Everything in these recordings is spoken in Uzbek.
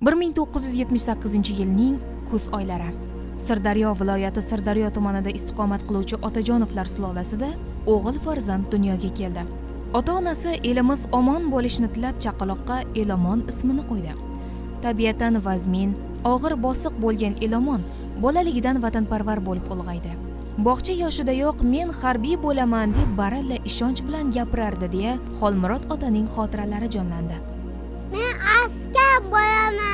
1978-yilning kuz oylari. Sirdaryo viloyati Sirdaryo tumanida istiqomat qiluvchi Otajonovlar sulolasida o'g'il farzand dunyoga keldi. Ota-onasi elimiz omon bo'lishini tilab chaqaloqqa Elomon ismini qo'ydi. Tabiatan vazmin, og'ir bosiq bo'lgan Elomon bolaligidan vatanparvar bo'lib ulg'aydi. Bog'cha yoshidayoq men harbiy bo'laman deb baralla ishonch bilan gapirardi deya Xolmurod otaning xotiralari jonlandi. Men askar bo'laman.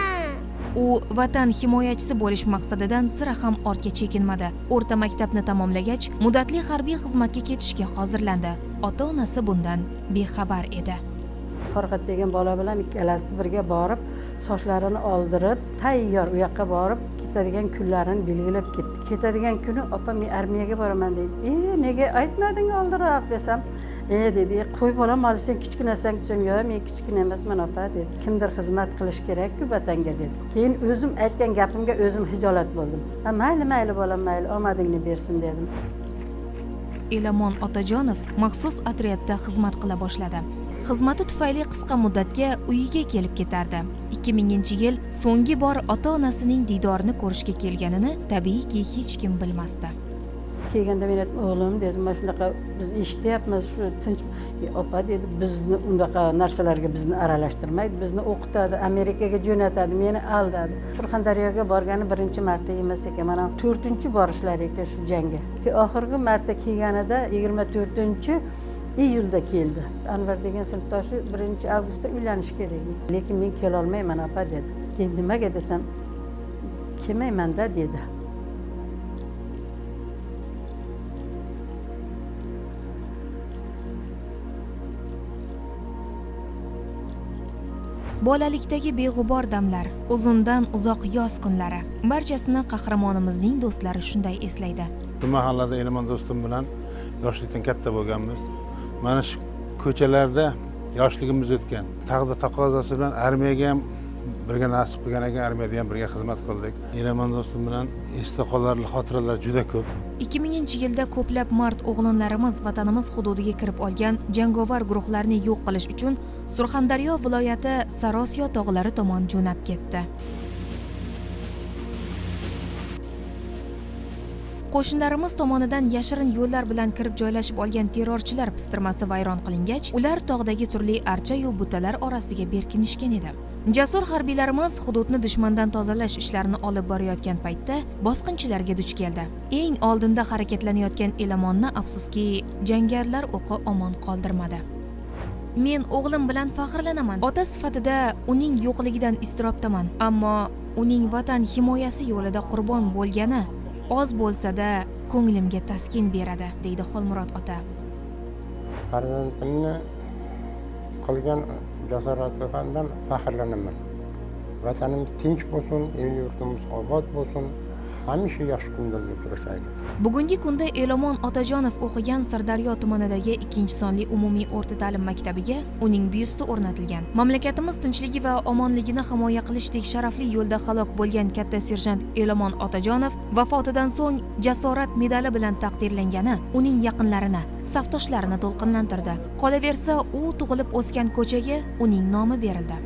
U vatan himoyachisi bo'lish maqsadidan sira ham ortga chekinmadi. O'rta maktabni tamomlagach, muddatli harbiy xizmatga ketishga hozirlandi. Ota-onasi bundan bexabar edi. Farqat degan bola bilan ikkalasi birga borib, sochlarini oldirib, tayyor u yoqqa borib, ketadigan kunlarini belgilab ketdi. Ketadigan kuni opa men armiyaga boraman dedi. Nega aytmading oldinroq desam, dedi, qo'y bolam, hali sen kichkinasan desam, yo'q, men kichkina emasman opa dedi. Kimdir xizmat qilish kerak-ku vatanga dedi. Keyin o'zim aytgan gapimga o'zim hijolat bo'ldim. Mayli bolam, mayli, omadingni bersin dedim. Elomon Otajonov maxsus otryadda xizmat qila boshladi. Xizmati tufayli qisqa muddatga uyiga kelib ketardi. 2000-yil so'nggi bor ota-onasining diydorini ko'rishga kelganini tabiiyki hech kim bilmasdi. Kelganda men aytdim, o'g'lim dedim, mana shunaqa biz eshityapmiz, shu tinch opa dedi, bizni unaqa narsalarga bizni aralashtirmaydi, bizni o'qitadi, Amerikaga jo'natadi, meni aldadi. Surxondaryoga borgani birinchi marta emas ekan, mana 4-borishlari ekan shu jangga. Oxirgi marta kelganida 24-iyulda keldi. Anvar degan sinfdoshi 1-avgustda uylanish kerak. Lekin men kela olmayman opa dedi. Keyin nimaga desam, kelmayman-da dedi. Bolalikdagi beg'ubor damlar, uzundan uzoq yoz kunlari, barchasini qahramonimizning do'stlari shunday eslaydi. Bu mahallada Elomon do'stim bilan yoshlikdan katta bo'lganmiz. Mana shu ko'chalarda yoshligimiz o'tgan. Taqdir taqozosi bilan armiyaga ham birga nasib qilgan ekan, armiyada ham birga xizmat qildik. Elomon do'stim bilan esda qolarli xotiralar juda ko'p. 2000-yilda ko'plab mard o'g'lonlarimiz vatanimiz hududiga kirib olgan jangovar guruhlarni yo'q qilish uchun Surxondaryo viloyati Sarosiyo tog'lari tomon jo'nab ketdi. Qo'shinlarimiz tomonidan yashirin yo'llar bilan kirib joylashib olgan terrorchilar pistirmasi vayron qilingach, ular tog'dagi turli archa-yu butalar orasiga berkinishgan edi. Jasur harbiylarimiz hududni dushmandan tozalash ishlarini olib borayotgan paytda bosqinchilarga duch keldi. Eng oldinda harakatlanayotgan Elomonni afsuski jangarilar o'qi omon qoldirmadi. Men o'g'lim bilan faxrlanaman. Ota sifatida uning yo'qligidan iztirobdaman, ammo uning vatan himoyasi yo'lida qurbon bo'lgani oz bo'lsa-da ko'nglimga taskin beradi, deydi Xolmurod ota. Farzandimni qilgan jasoratidan faxrlanaman. Vatanimiz tinch bo'lsin, el yurtimiz obod bo'lsin, hamisha yaxshi kunlarga uchrashaylik. Bugungi kunda Elomon Otajonov o'qigan Sirdaryo tumanidagi 2-sonli umumiy o'rta ta'lim maktabiga uning byusti o'rnatilgan. Mamlakatimiz tinchligi va omonligini himoya qilishdek sharafli yo'lda halok bo'lgan katta serjant Elomon Otajonov vafotidan so'ng jasorat medali bilan taqdirlangani uning yaqinlarini, safdoshlarini to'lqinlantirdi. Qolaversa, u tug'ilib o'sgan ko'chaga uning nomi berildi.